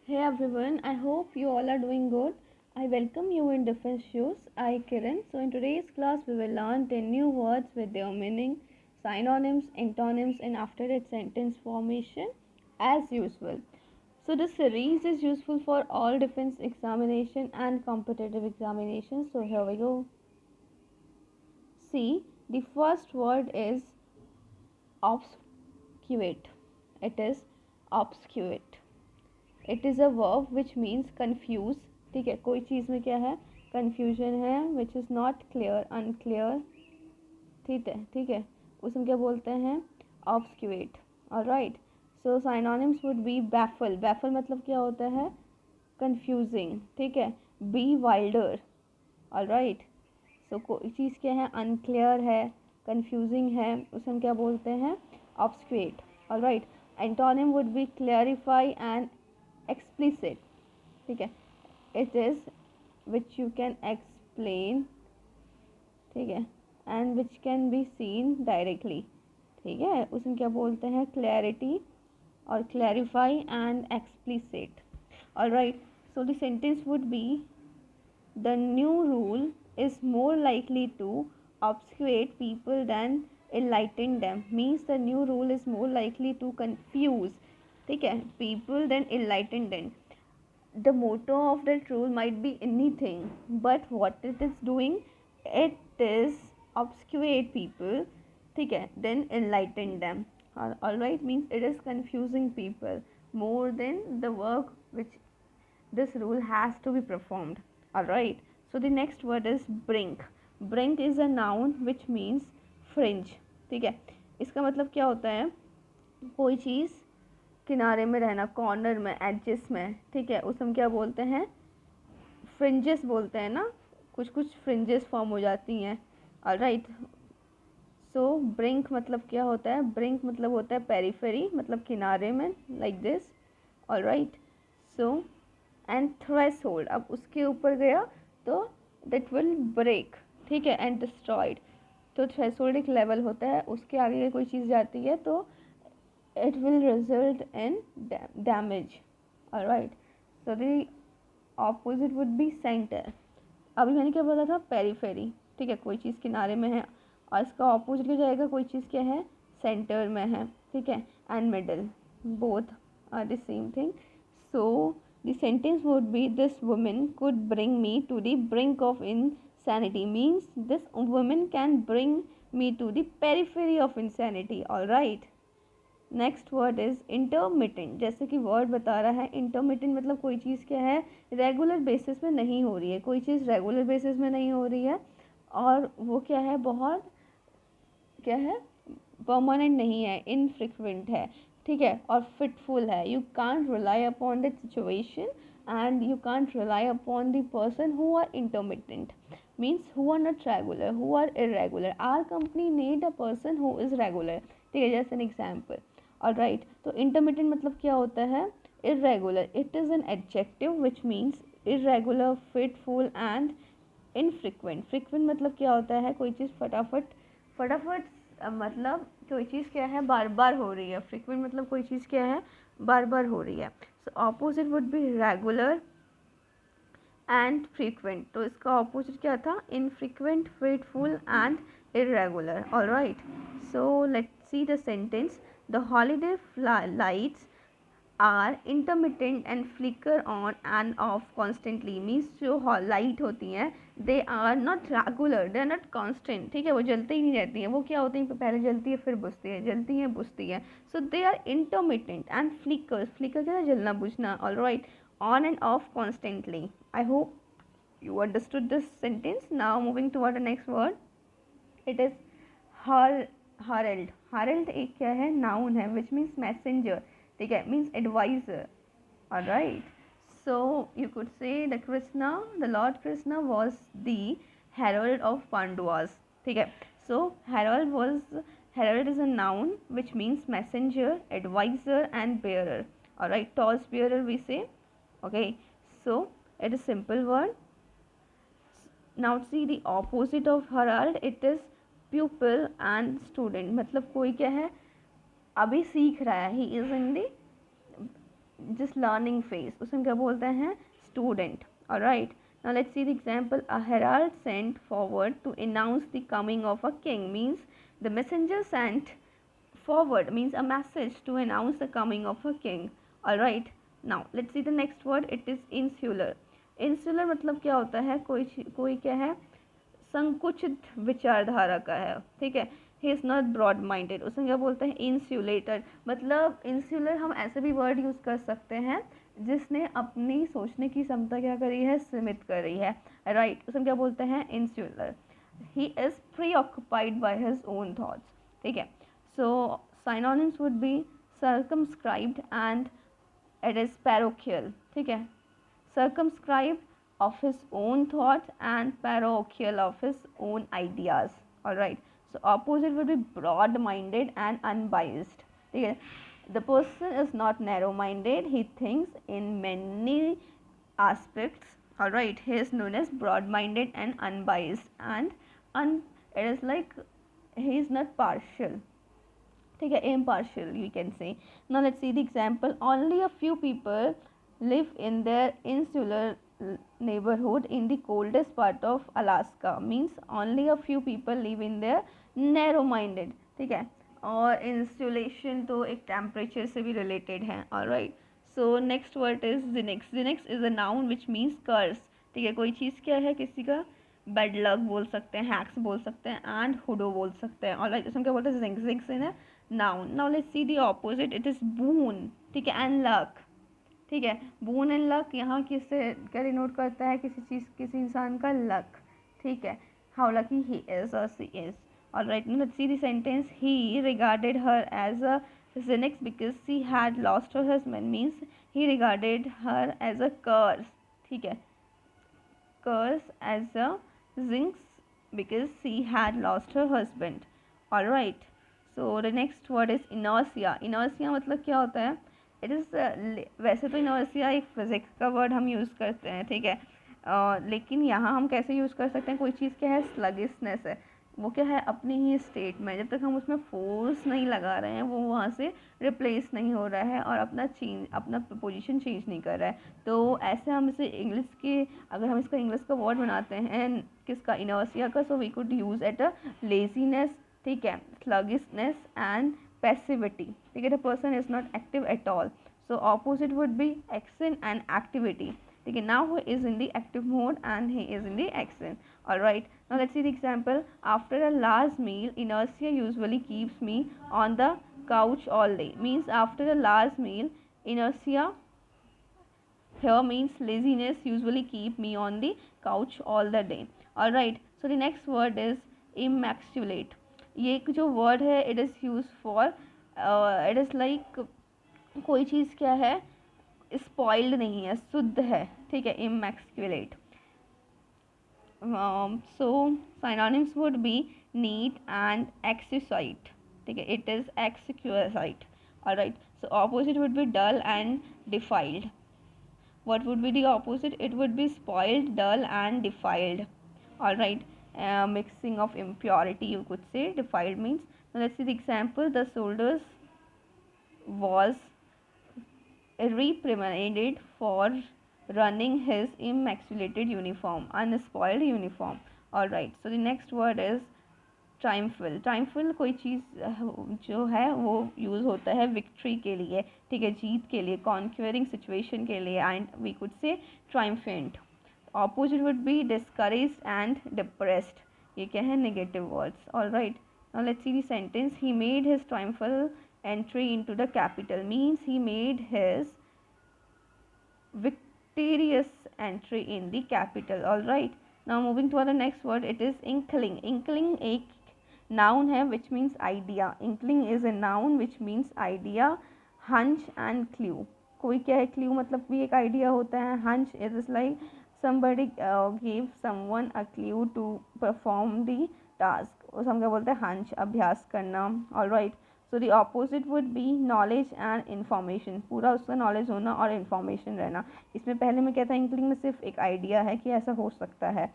Hey everyone, I hope you all are doing good. I welcome you in different shows. I Kiran. So in today's class we will learn 10 new words with their meaning, synonyms, antonyms and after it sentence formation as usual. So this series is useful for all defense examination and competitive examinations. So here we go. See, the first word is obscuate. It is obscuate. It is a verb which means confuse. ठीक है, कोई चीज़ में क्या है, confusion है, which is not clear, unclear. ठीक है, उसमें क्या बोलते हैं, obscuate. Alright. So synonyms would be baffle. Baffle मतलब क्या होता है, कन्फ्यूजिंग. ठीक है, बी वाइल्डर. ऑलराइट. सो कोई चीज़ क्या है, अनक्लियर है, कन्फ्यूजिंग है, उसे हम क्या बोलते हैं, obscuate. Alright. Antonym would be clarify and explicit. ठीक है, it is which you can explain. ठीक है, and which can be seen directly. ठीक है, उसमें क्या बोलते हैं, clarity और clarify and explicit. Alright, so the sentence would be the new rule is more likely to obscure people than enlighten them. Means the new rule is more likely to confuse, ठीक है, people than enlighten them. The motto of that rule might be anything, but what it is doing, it is obscure people, ठीक है, then enlighten them. All right, means it is confusing people more than the work which this rule has to be performed. All right, so the next word is brink. Brink is a noun which means fringe. ठीक है, इसका मतलब क्या होता है, कोई चीज़ किनारे में रहना, कॉर्नर में, एडजेस में. ठीक है, उसे हम क्या बोलते हैं, फ्रिंजेस बोलते हैं ना, कुछ कुछ फ्रिंजेस फॉर्म हो जाती हैं. ऑलराइट. सो ब्रिंक मतलब क्या होता है, ब्रिंक मतलब होता है पेरीफेरी, मतलब किनारे में, like this. Alright. So and threshold, अब उसके ऊपर गया तो दैट विल ब्रेक. ठीक है, एंड डिस्ट्रॉयड. तो थ्रेशोल्ड एक लेवल होता है, उसके आगे कोई चीज़ जाती है तो it will result in damage. Alright, so the opposite would be center. अभी मैंने क्या बोला था, पेरीफेरी. ठीक है, कोई चीज़ किनारे में है और इसका ऑपोजिट क्या जाएगा, कोई चीज़ क्या है, सेंटर में है. ठीक है, and middle, both are the same thing. So the sentence would be this women could bring me to the brink of insanity. Means this woman can bring me to the periphery of insanity. All right. Next word is intermittent. जैसे कि word बता रहा है, intermittent मतलब कोई चीज़ क्या है, regular basis में नहीं हो रही है. कोई चीज़ रेगुलर बेसिस में नहीं हो रही है और वो क्या है, बहुत क्या है, परमानेंट नहीं है, इनफ्रिक्वेंट है. ठीक है, और फिटफुल है. You can't rely upon the situation and you can't rely upon the person who are intermittent. Means who are not regular, who are irregular. Our company need a person who is regular. ठीक है, जैसे an example. Alright, तो intermittent मतलब क्या होता है, irregular. It is an adjective which means irregular, fitful and infrequent. Frequent मतलब क्या होता है, कोई चीज़ फटाफट फटाफट मतलब कोई चीज़ क्या है, बार बार हो रही है. फ्रिक्वेंट मतलब कोई चीज़ क्या है, बार बार हो रही है. So opposite would be regular and frequent. तो इसका ऑपोजिट क्या था, infrequent, fitful and irregular. Alright, so let's see the sentence. The holiday lights are intermittent and flicker on and off constantly. Means जो लाइट होती हैं, they are not regular, they are not constant. ठीक है, वो जलती ही नहीं रहती हैं. वो क्या होती हैं, पहले जलती है फिर बुझती है, जलती हैं बुझती है. So they are intermittent and flicker. Flicker क्या है, जलना बुझना. Alright, on and off constantly. I hope you understood this sentence. Now moving toward the next word, it is herald. Herald एक क्या है, noun है, which means messenger. ठीक है, means advisor. Alright, so you could say the Krishna, the Lord Krishna was the herald of Pandavas. ठीक है, so herald is a noun which means messenger, advisor and bearer. Alright, torch bearer we say. Okay, so it is simple word. Now see the opposite of herald, it is pupil and student. मतलब कोई क्या है, अभी सीख रहा है, he is in the just learning phase, उसमें क्या बोलते हैं, student. Alright, now let's see the example. A herald sent forward to announce the coming of a king means the messenger sent forward means a message to announce the coming of a king. Alright, now let's see the next word. It is insular. Insular मतलब क्या होता है, कोई क्या है, संकुचित विचारधारा का है, ठीक है. He is not broad minded, उसमें क्या बोलते हैं, इंसुलेटेड. मतलब इंसुलर हम ऐसे भी वर्ड यूज़ कर सकते हैं जिसने अपनी सोचने की क्षमता क्या करी है, सीमित करी है. राइट, उसमें क्या बोलते हैं, insular. He is preoccupied by his own thoughts, ठीक है. So synonyms would be circumscribed and it is parochial, ठीक है. Circumscribed of his own thoughts and parochial of his own ideas. Alright, so opposite would be broad minded and unbiased. Okay? The person is not narrow minded, he thinks in many aspects. Alright, he is known as broad minded and unbiased, and it is like he is not partial. ठीक है, impartial you can say. Now let's see the example. Only a few people live in their insular neighborhood in the coldest part of Alaska means only a few people live in their narrow minded, ठीक है. और insulation तो एक temperature से भी related है. Alright, so next word is jinx. Jinx is a noun which means curse, ठीक है. कोई चीज़ क्या है, किसी का बेड लक बोल सकते हैं, हैक्स बोल सकते हैं, एंड हुडो बोल सकते हैं. ऑलराइट, इसमें क्या बोलते हैं, जिंक्स इन है noun. Now let's see the opposite. It is boon, ठीक है, एंड लक, ठीक है. बून एंड लक यहाँ किससे क्या डिनोट करता है, किसी चीज़, किसी इंसान का लक, ठीक है. हाउ लकी ही इज़ और she is. Alright, now let's see the sentence. He regarded her as a Xenix because she had lost her husband means he regarded her as a curse, ठीक है. Curse as a Xenix because she had lost her husband. Alright, so the next word is inertia. Inertia मतलब क्या होता है, it is वैसे तो inertia एक physics का वर्ड हम यूज़ करते हैं, ठीक है. लेकिन यहाँ हम कैसे यूज़ कर सकते हैं, कोई चीज़ क्या है, स्लगिशनेस है, वो क्या है, अपनी ही स्टेट में, जब तक हम उसमें फोर्स नहीं लगा रहे हैं वो वहाँ से रिप्लेस नहीं हो रहा है और अपना पोजीशन चेंज नहीं कर रहा है. तो ऐसे हम इसे इंग्लिश के, अगर हम इसका इंग्लिश का वर्ड बनाते हैं किसका, इनर्सिया का, so we could use at a laziness, ठीक है, स्लगिशनेस एंड पैसिविटी, ठीक है. The person is not active at all. So opposite would be action and activity, ठीक है. Now he is in the active mode and he is in the action. Alright, now let's see the example. After a large meal, inertia usually keeps me on the couch all day. Means after a large meal, inertia here means laziness usually keep me on the couch all the day. Alright, so the next word is immaculate. ये जो word है, it is used for it is like कोई चीज़ क्या है, spoiled नहीं है, शुद्ध है, ठीक है, immaculate. So synonyms would be neat and exquisite, ठीक है. It is exquisite. Alright, so opposite would be dull and defiled. What would be the opposite? It would be spoiled, dull and defiled. Alright, mixing of impurity you could say. Defiled means. Now let's see the example. The soldiers was reprimanded for running his immaculated uniform, unspoiled uniform. Alright, so the next word is ट्राइम्फल. ट्राइम्फल कोई चीज़ जो है वो use होता है victory के लिए, ठीक है, जीत के लिए, कॉन्क्वेरिंग सिचुएशन के लिए, and we could say triumphant. Opposite would be discouraged and depressed. ये क्या है, negative words. Alright, now let's see the sentence. He made his triumphal entry into the capital means he made his victorious entry in the capital. All right, now moving to the next word. It is inkling. Inkling एक noun है which means idea. Inkling is a noun which means idea, hunch and clue. कोई क्या है, clue मतलब भी एक idea होता है. hunch is like somebody gave someone a clue to perform the task. उसे हम क्या बोलते हैं, hunch, अभ्यास करना. all right, so the opposite would B knowledge and information. पूरा उसका नॉलेज होना और इन्फॉर्मेशन रहना. इसमें पहले में क्या था, इंक्लिंग में सिर्फ एक आइडिया है कि ऐसा हो सकता है.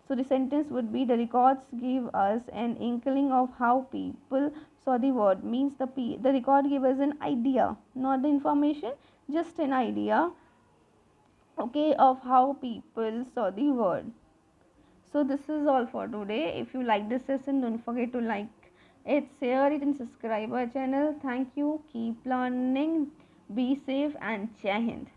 So the sentence would be the records give us an inkling of how people saw the word means the record gave us an idea, not the information. just an idea, okay, of how people saw the world. So this is all for today. If you like this session, don't forget to like it, share it, and subscribe our channel. Thank you. Keep learning. Be safe and Jai Hind.